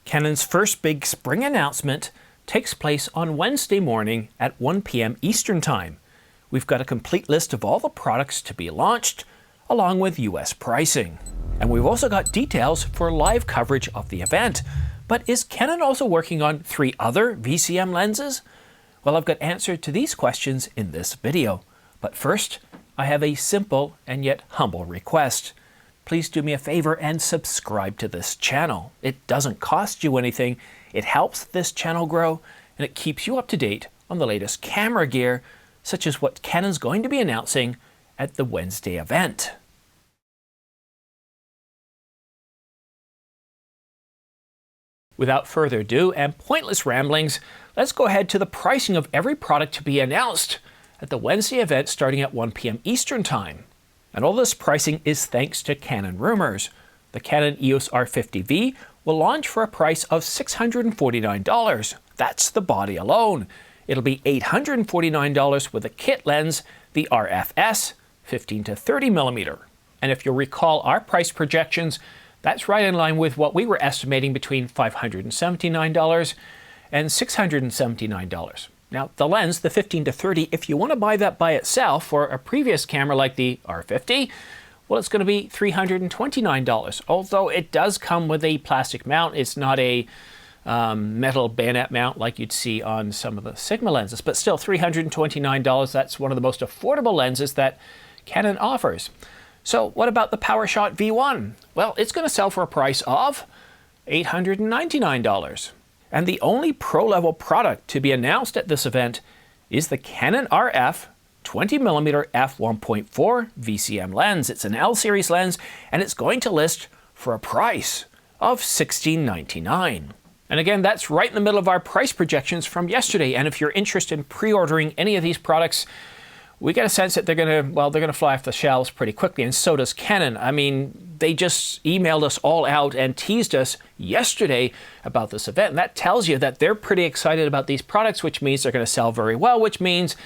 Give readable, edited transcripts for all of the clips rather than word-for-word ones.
Canon's first big spring announcement takes place on Wednesday morning at 1 p.m. Eastern Time. We've got a complete list of all the products to be launched, along with US pricing. And we've also got details for live coverage of the event. But is Canon also working on 3 other VCM lenses? Well, I've got answers to these questions in this video. But first, I have a simple and yet humble request. Please do me a favor and subscribe to this channel. It doesn't cost you anything. It helps this channel grow, and it keeps you up to date on the latest camera gear, such as what Canon's going to be announcing at the Wednesday event. Without further ado and pointless ramblings, let's go ahead to the pricing of every product to be announced at the Wednesday event starting at 1 p.m. Eastern Time. And all this pricing is thanks to Canon rumors. The Canon EOS R50V will launch for a price of $649. That's the body alone. It'll be $849 with a kit lens, the RFS 15 to 30 millimeter. And if you'll recall our price projections, that's right in line with what we were estimating between $579 and $679. Now, the lens, the 15 to 30, if you want to buy that by itself for a previous camera like the R50, well, it's going to be $329. Although it does come with a plastic mount. It's not a metal bayonet mount like you'd see on some of the Sigma lenses, but still $329. That's one of the most affordable lenses that Canon offers. So what about the PowerShot V1? Well, it's going to sell for a price of $899. And the only pro-level product to be announced at this event is the Canon RF 20mm f1.4 VCM lens. It's an L series lens, and it's going to list for a price of $1699. And again, that's right in the middle of our price projections from yesterday. And if you're interested in pre-ordering any of these products, we get a sense that they're going to fly off the shelves pretty quickly, and so does Canon. I mean, they just emailed us all out and teased us yesterday about this event. And that tells you that they're pretty excited about these products, which means they're going to sell very well, which means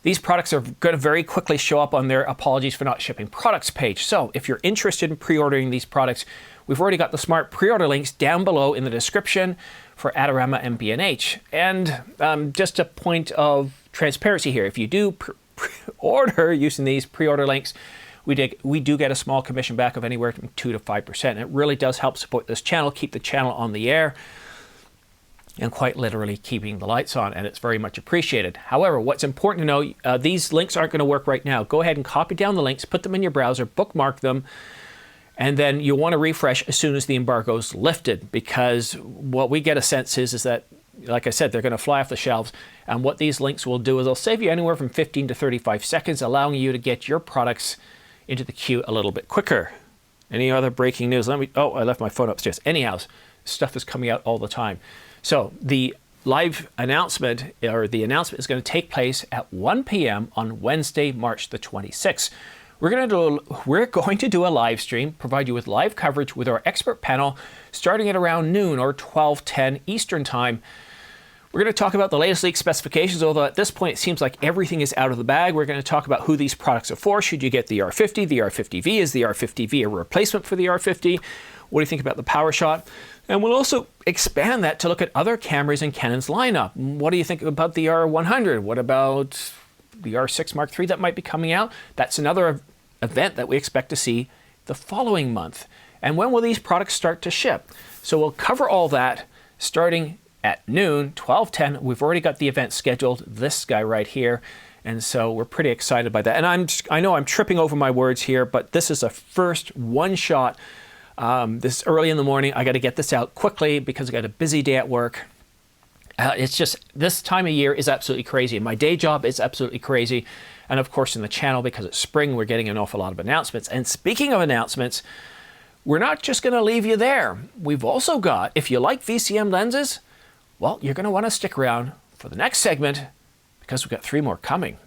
these products are going to very quickly show up on their apologies for not shipping products page. So if you're interested in pre-ordering these products, we've already got the smart pre-order links down below in the description for Adorama and B&H. And just a point of transparency here, if you do order using these pre-order links, we do get a small commission back of anywhere from 2 to 5%. It really does help support this channel, keep the channel on the air, and quite literally keeping the lights on, and it's very much appreciated. However, what's important to know, these links aren't going to work right now. Go ahead and copy down the links, put them in your browser, bookmark them, and then you'll want to refresh as soon as the embargo is lifted, because what we get a sense is that, like I said, they're going to fly off the shelves. And what these links will do is they'll save you anywhere from 15 to 35 seconds, allowing you to get your products into the queue a little bit quicker. Any other breaking news? Oh, I left my phone upstairs. Anyhow, stuff is coming out all the time. So the live announcement, or the announcement, is going to take place at 1 p.m. on Wednesday, March the 26th. We're going to do a live stream, provide you with live coverage with our expert panel starting at around noon or 12:10 Eastern Time. We're going to talk about the latest leak specifications, although at this point it seems like everything is out of the bag. We're going to talk about who these products are for. Should you get the R50, the R50V? Is the R50V a replacement for the R50? What do you think about the PowerShot? And we'll also expand that to look at other cameras in Canon's lineup. What do you think about the R100? What about the R6 Mark III that might be coming out? That's another event that we expect to see the following month. And when will these products start to ship? So we'll cover all that starting at noon, 12:10. We've already got the event scheduled, this guy right here. And so we're pretty excited by that. And I know I'm tripping over my words here, but this is a first one shot. This early in the morning, I got to get this out quickly because I got a busy day at work. It's just, this time of year is absolutely crazy. My day job is absolutely crazy. And of course in the channel, because it's spring, we're getting an awful lot of announcements. And speaking of announcements, we're not just going to leave you there. We've also got, if you like VCM lenses, well, you're going to want to stick around for the next segment because we've got 3 more coming.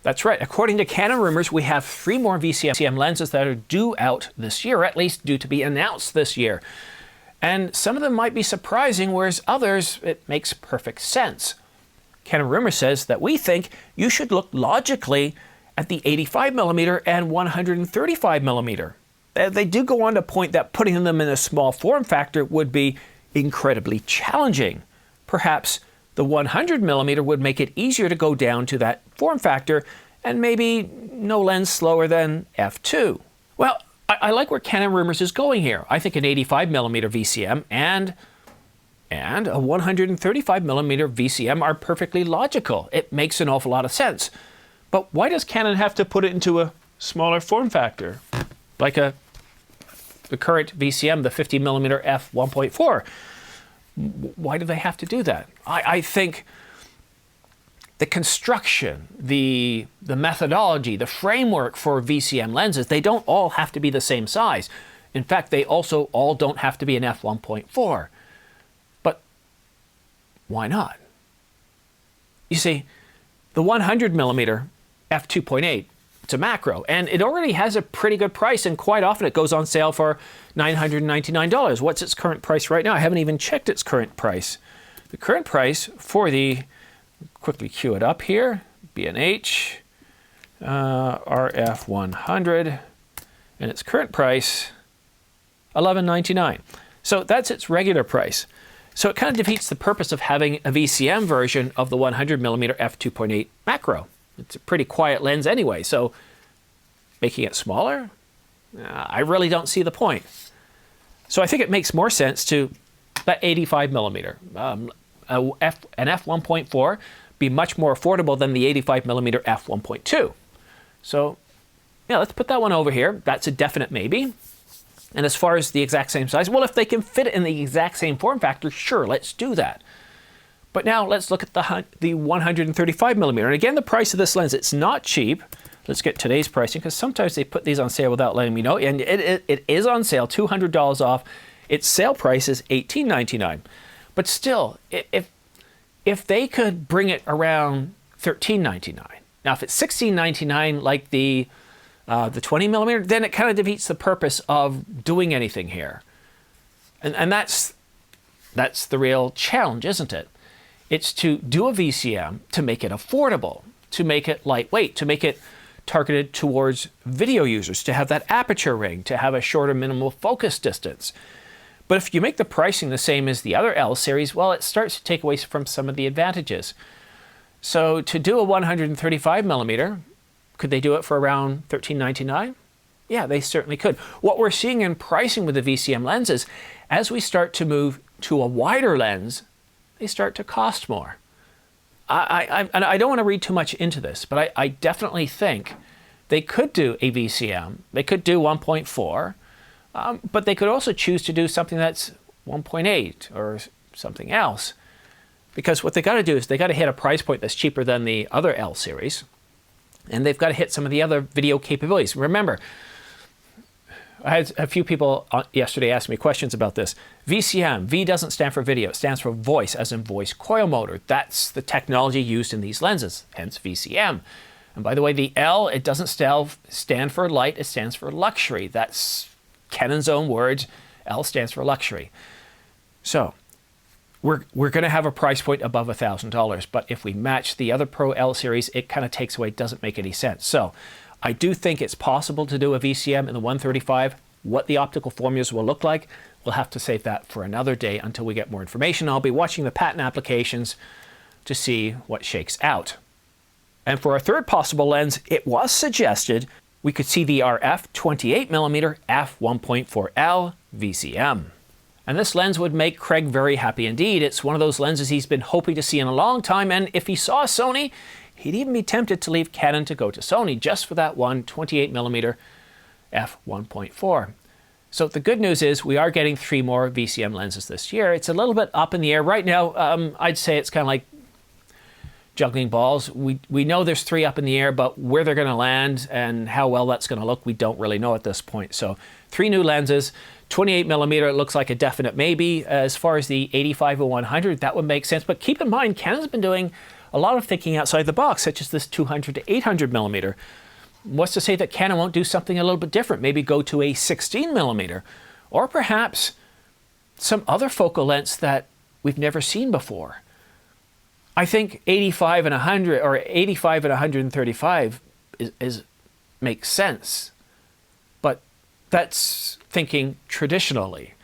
That's right. According to Canon rumors, we have 3 more VCM lenses that are due out this year, or at least due to be announced this year. And some of them might be surprising, whereas others, it makes perfect sense. Canon rumor says that we think you should look logically at the 85mm and 135mm. They do go on to point that putting them in a small form factor would be incredibly challenging. Perhaps the 100mm would make it easier to go down to that form factor, and maybe no lens slower than f2. Well, I like where Canon Rumors is going here. I think an 85mm VCM and a 135mm VCM are perfectly logical. It makes an awful lot of sense. But why does Canon have to put it into a smaller form factor? Like the current VCM, the 50mm f1.4. Why do they have to do that? I think the construction, the methodology, the framework for VCM lenses, they don't all have to be the same size. In fact, they also all don't have to be an f1.4. But why not? You see, the 100mm f2.8, it's a macro, and it already has a pretty good price, and quite often it goes on sale for $999. What's its current price right now? I haven't even checked its current price. The current price for the, quickly queue it up here, B&H RF100, and its current price, $11.99. So that's its regular price. So it kind of defeats the purpose of having a VCM version of the 100mm f2.8 macro. It's a pretty quiet lens anyway, so making it smaller, I really don't see the point. So I think it makes more sense to that 85mm. An f1.4 be much more affordable than the 85mm f1.2. So yeah, let's put that one over here. That's a definite maybe. And as far as the exact same size, well, if they can fit it in the exact same form factor, sure, let's do that. But now let's look at the 135mm. And again, the price of this lens, it's not cheap. Let's get today's pricing, because sometimes they put these on sale without letting me know. And it is on sale, $200 off. Its sale price is $18.99. But still, if they could bring it around $13.99. Now, if it's $16.99 like the 20mm, then it kind of defeats the purpose of doing anything here. And that's the real challenge, isn't it? It's to do a VCM to make it affordable, to make it lightweight, to make it targeted towards video users, to have that aperture ring, to have a shorter minimal focus distance. But if you make the pricing the same as the other L series, well, it starts to take away from some of the advantages. So to do a 135mm, could they do it for around $13.99? Yeah, they certainly could. What we're seeing in pricing with the VCM lenses, as we start to move to a wider lens, they start to cost more. I don't want to read too much into this, but I definitely think they could do a VCM. They could do 1.4, but they could also choose to do something that's 1.8 or something else. Because what they got to do is they got to hit a price point that's cheaper than the other L series, and they've got to hit some of the other video capabilities. Remember, I had a few people yesterday ask me questions about this. VCM, V doesn't stand for video, it stands for voice, as in voice coil motor. That's the technology used in these lenses, hence VCM. And by the way, the L, it doesn't stand for light, it stands for luxury. That's Canon's own words. L stands for luxury. So we're going to have a price point above $1,000, but if we match the other Pro L series, it kind of takes away, doesn't make any sense. So I do think it's possible to do a VCM in the 135. What the optical formulas will look like, we'll have to save that for another day until we get more information. I'll be watching the patent applications to see what shakes out. And for our third possible lens, it was suggested we could see the RF 28mm f1.4L VCM. And this lens would make Craig very happy indeed. It's one of those lenses he's been hoping to see in a long time, and if he saw Sony, he'd even be tempted to leave Canon to go to Sony just for that one 28mm f1.4. So the good news is we are getting 3 more VCM lenses this year. It's a little bit up in the air. Right now, I'd say it's kind of like juggling balls. We know there's 3 up in the air, but where they're going to land and how well that's going to look, we don't really know at this point. So 3 new lenses. 28mm, it looks like a definite maybe. As far as the 85 and 100, that would make sense. But keep in mind, Canon's been doing a lot of thinking outside the box, such as this 200 to 800mm. What's to say that Canon won't do something a little bit different? Maybe go to a 16mm, or perhaps some other focal lengths that we've never seen before. I think 85 and 100, or 85 and 135, makes sense. But that's thinking traditionally.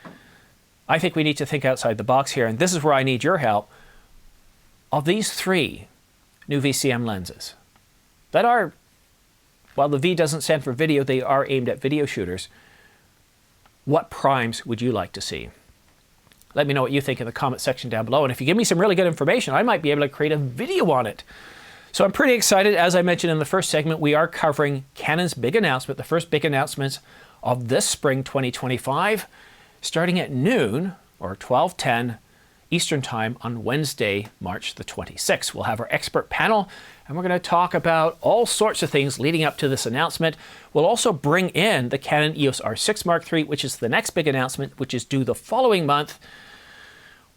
I think we need to think outside the box here, and this is where I need your help. Of these 3 new VCM lenses that are, while the V doesn't stand for video, they are aimed at video shooters, what primes would you like to see? Let me know what you think in the comment section down below, and if you give me some really good information, I might be able to create a video on it. So I'm pretty excited. As I mentioned in the first segment, we are covering Canon's big announcement, the first big announcements of this spring 2025, starting at noon or 12:10 Eastern Time on Wednesday, March the 26th. We'll have our expert panel, and we're going to talk about all sorts of things leading up to this announcement. We'll also bring in the Canon EOS R6 Mark III, which is the next big announcement, which is due the following month,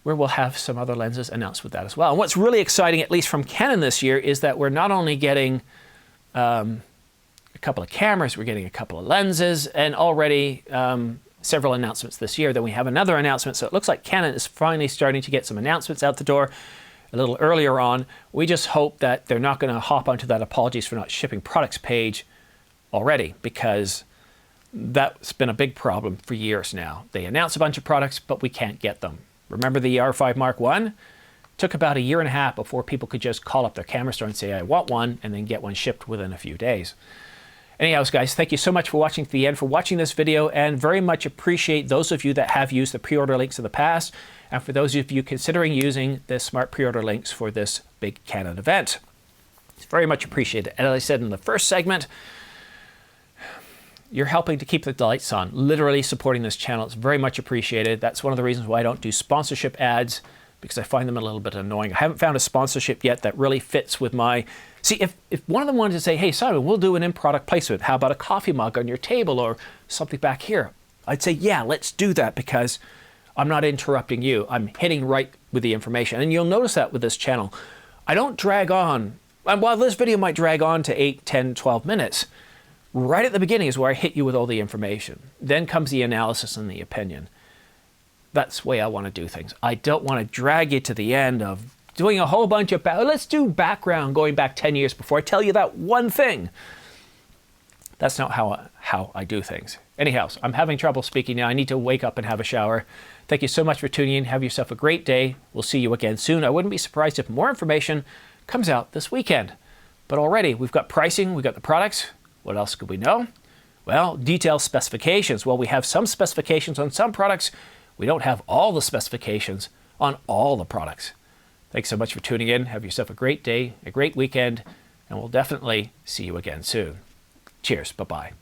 where we'll have some other lenses announced with that as well. And what's really exciting, at least from Canon this year, is that we're not only getting a couple of cameras, we're getting a couple of lenses, and already several announcements this year. Then we have another announcement, so it looks like Canon is finally starting to get some announcements out the door a little earlier on. We just hope that they're not going to hop onto that apologies for not shipping products page already, because that's been a big problem for years now. They announce a bunch of products, but we can't get them. Remember the R5 Mark I? Took about a year and a half before people could just call up their camera store and say, I want one, and then get one shipped within a few days. Anyhow, guys, thank you so much for watching to the end, for watching this video, and very much appreciate those of you that have used the pre-order links in the past, and for those of you considering using the smart pre-order links for this big Canon event. It's very much appreciated. And as I said in the first segment, you're helping to keep the lights on, literally supporting this channel. It's very much appreciated. That's one of the reasons why I don't do sponsorship ads, because I find them a little bit annoying. I haven't found a sponsorship yet that really fits with my... See, if one of them wanted to say, hey, Simon, we'll do an in-product placement. How about a coffee mug on your table or something back here? I'd say, yeah, let's do that, because I'm not interrupting you. I'm hitting right with the information. And you'll notice that with this channel. I don't drag on. And while this video might drag on to 8, 10, 12 minutes, right at the beginning is where I hit you with all the information. Then comes the analysis and the opinion. That's the way I want to do things. I don't want to drag you to the end of doing a whole bunch of, let's do background going back 10 years before I tell you that one thing. That's not how I do things. Anyhow, I'm having trouble speaking now. I need to wake up and have a shower. Thank you so much for tuning in. Have yourself a great day. We'll see you again soon. I wouldn't be surprised if more information comes out this weekend. But already, we've got pricing, we've got the products. What else could we know? Well, detailed specifications. Well, we have some specifications on some products. We don't have all the specifications on all the products. Thanks so much for tuning in. Have yourself a great day, a great weekend, and we'll definitely see you again soon. Cheers. Bye-bye.